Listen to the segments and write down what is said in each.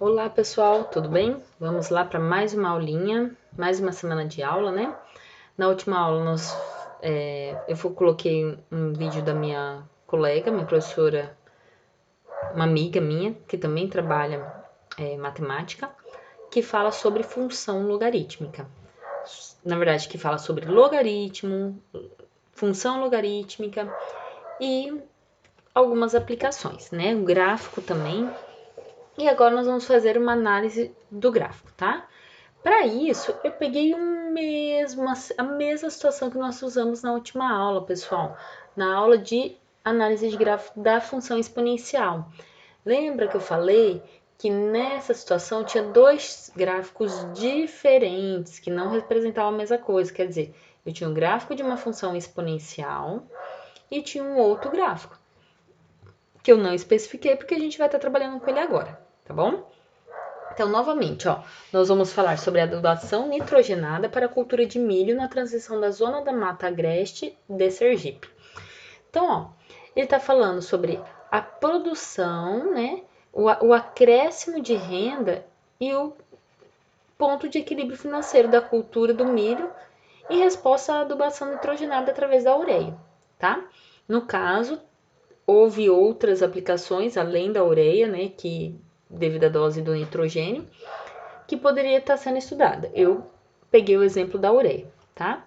Olá pessoal, tudo bem? Vamos lá para mais uma aulinha, mais uma semana de aula, né? Na última aula coloquei um vídeo da minha colega, minha professora, uma amiga minha, que também trabalha matemática, que fala sobre função logarítmica. Na verdade, que fala sobre logaritmo, função logarítmica e algumas aplicações, né? O gráfico também. E agora nós vamos fazer uma análise do gráfico, tá? Para isso, eu peguei a mesma situação que nós usamos na última aula, pessoal, na aula de análise de gráfico da função exponencial. Lembra que eu falei que nessa situação tinha dois gráficos diferentes que não representavam a mesma coisa, quer dizer, eu tinha um gráfico de uma função exponencial e tinha um outro gráfico, que eu não especifiquei porque a gente vai estar trabalhando com ele agora, tá bom? Então, novamente, nós vamos falar sobre a adubação nitrogenada para a cultura de milho na transição da zona da Mata Agreste de Sergipe. Então, ele está falando sobre a produção, né, o acréscimo de renda e o ponto de equilíbrio financeiro da cultura do milho em resposta à adubação nitrogenada através da ureia, tá? No caso, houve outras aplicações além da ureia, né, que devido à dose do nitrogênio, que poderia estar sendo estudada. Eu peguei o exemplo da ureia, tá?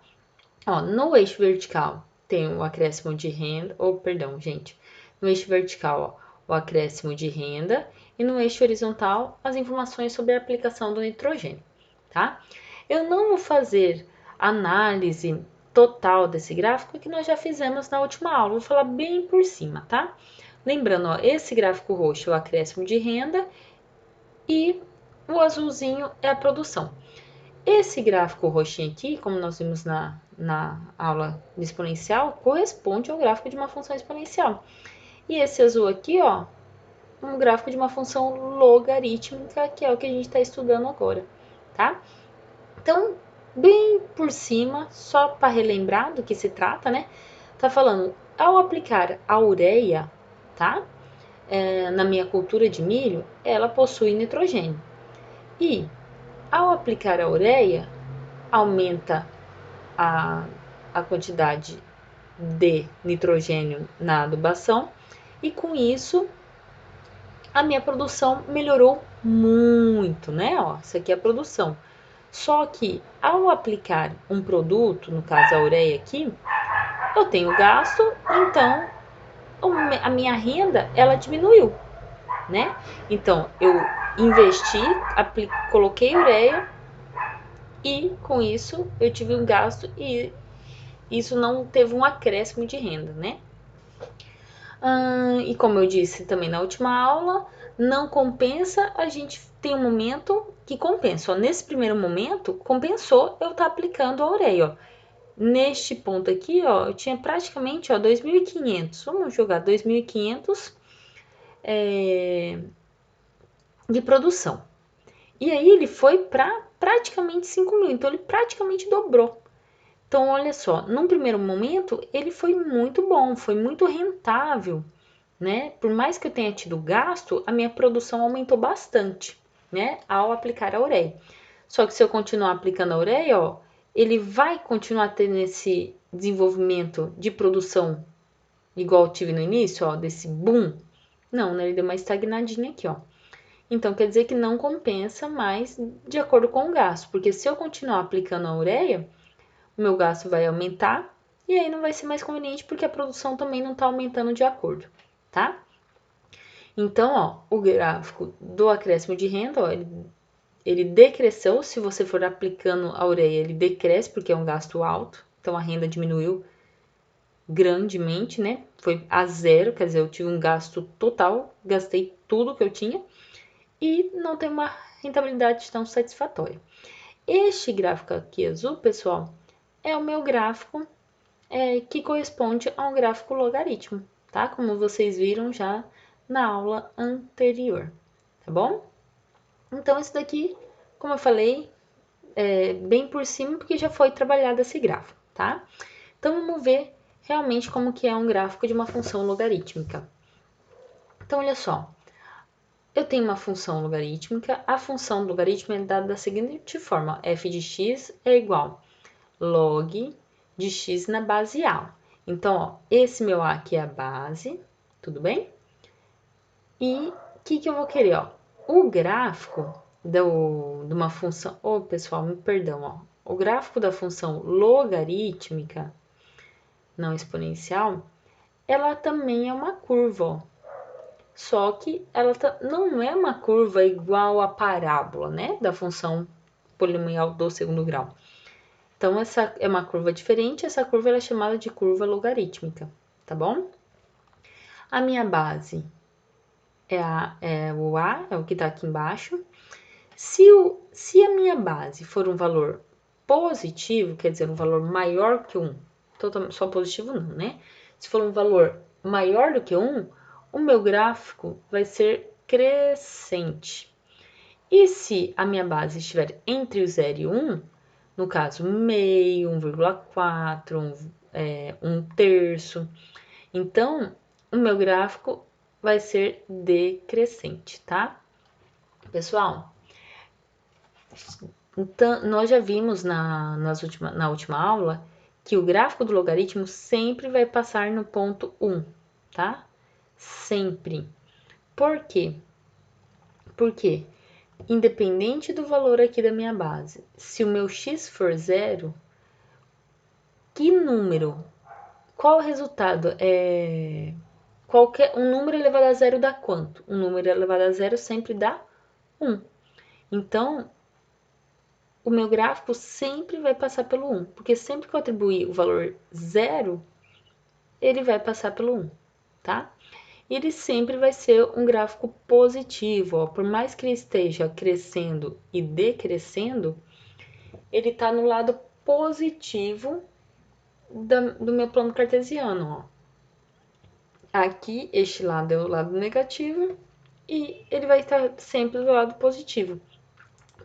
No eixo vertical tem o acréscimo de renda, no eixo vertical, o acréscimo de renda e no eixo horizontal as informações sobre a aplicação do nitrogênio, tá? Eu não vou fazer análise total desse gráfico que nós já fizemos na última aula, vou falar bem por cima, tá? Lembrando, esse gráfico roxo é o acréscimo de renda e o azulzinho é a produção. Esse gráfico roxinho aqui, como nós vimos na aula de exponencial, corresponde ao gráfico de uma função exponencial. E esse azul aqui, um gráfico de uma função logarítmica, que é o que a gente está estudando agora, tá? Então, bem por cima, só para relembrar do que se trata, né? Tá falando, ao aplicar a ureia, tá? Na minha cultura de milho, ela possui nitrogênio. E ao aplicar a ureia, aumenta a quantidade de nitrogênio na adubação e com isso a minha produção melhorou muito, né? Isso aqui é a produção. Só que ao aplicar um produto, no caso a ureia aqui, eu tenho gasto, então a minha renda ela diminuiu, né? Então eu investi, coloquei ureia e com isso eu tive um gasto e isso não teve um acréscimo de renda, né? E como eu disse também na última aula, não compensa, a gente tem um momento que compensa. Nesse primeiro momento, compensou eu estar aplicando a ureia. Neste ponto aqui, eu tinha praticamente 2.500. Vamos jogar 2.500 de produção. E aí ele foi para praticamente 5.000, então ele praticamente dobrou. Então, olha só, num primeiro momento, ele foi muito bom, foi muito rentável, né? Por mais que eu tenha tido gasto, a minha produção aumentou bastante, né? Ao aplicar a ureia. Só que se eu continuar aplicando a ureia, ele vai continuar tendo esse desenvolvimento de produção igual eu tive no início, desse boom. Não, né? Ele deu uma estagnadinha aqui, Então, quer dizer que não compensa mais de acordo com o gasto, porque se eu continuar aplicando a ureia, o meu gasto vai aumentar e aí não vai ser mais conveniente porque a produção também não está aumentando de acordo, tá? Então, o gráfico do acréscimo de renda, ele decresceu. Se você for aplicando a ureia, ele decresce porque é um gasto alto, então a renda diminuiu grandemente, né? Foi a zero, quer dizer, eu tive um gasto total, gastei tudo que eu tinha e não tem uma rentabilidade tão satisfatória. Este gráfico aqui azul, pessoal, é o meu gráfico que corresponde a um gráfico logaritmo, tá? Como vocês viram já na aula anterior, tá bom? Então, isso daqui, como eu falei, é bem por cima, porque já foi trabalhado esse gráfico, tá? Então, vamos ver realmente como que é um gráfico de uma função logarítmica. Então, olha só, eu tenho uma função logarítmica. A função logarítmica é dada da seguinte forma: f de x é igual log de x na base a. Então, ó, esse meu a aqui é a base, tudo bem? E o que eu vou querer, ó? O gráfico de uma função... Ô, pessoal, me perdão, ó. O gráfico da função logarítmica, não exponencial, ela também é uma curva, ó. Só que ela não é uma curva igual a parábola, né? Da função polinomial do segundo grau. Então, essa é uma curva diferente, essa curva é chamada de curva logarítmica, tá bom? A minha base é o A, é o que tá aqui embaixo. Se a minha base for um valor positivo, quer dizer, um valor maior que 1, só positivo não, né? Se for um valor maior do que 1, o meu gráfico vai ser crescente. E se a minha base estiver entre o 0 e 1, no caso, meio, 1,4, 1 terço, então o meu gráfico vai ser decrescente, tá? Pessoal, então, nós já vimos na última aula que o gráfico do logaritmo sempre vai passar no ponto 1, tá? Sempre. Por quê? Porque, independente do valor aqui da minha base, se o meu x for 0, que número? Qual o resultado? Um número elevado a zero dá quanto? Um número elevado a zero sempre dá 1. Então, o meu gráfico sempre vai passar pelo 1, porque sempre que eu atribuir o valor 0, ele vai passar pelo 1, tá? E ele sempre vai ser um gráfico positivo, ó. Por mais que ele esteja crescendo e decrescendo, ele está no lado positivo do meu plano cartesiano, ó. Aqui, este lado é o lado negativo e ele vai estar sempre do lado positivo,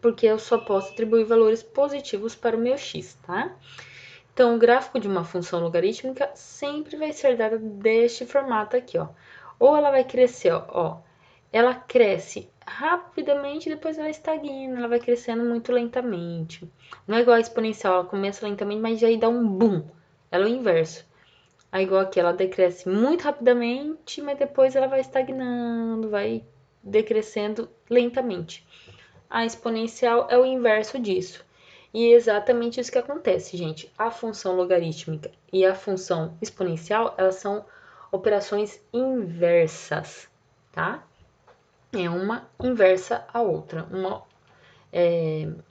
porque eu só posso atribuir valores positivos para o meu x, tá? Então, o gráfico de uma função logarítmica sempre vai ser dado deste formato aqui, ó. Ou ela vai crescer, ó, ela cresce rapidamente e depois ela estagna, ela vai crescendo muito lentamente. Não é igual a exponencial, ela começa lentamente, mas aí dá um boom. Ela é o inverso. Aí, igual aqui, ela decresce muito rapidamente, mas depois ela vai estagnando, vai decrescendo lentamente. A exponencial é o inverso disso. E é exatamente isso que acontece, gente. A função logarítmica e a função exponencial, elas são operações inversas, tá? É uma inversa à outra.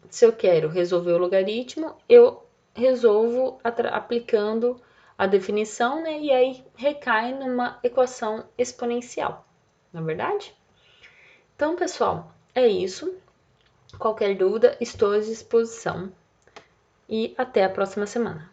Se eu quero resolver o logaritmo, eu resolvo aplicando a definição, né? E aí recai numa equação exponencial, não é verdade? Então, pessoal, é isso. Qualquer dúvida, estou à disposição. E até a próxima semana.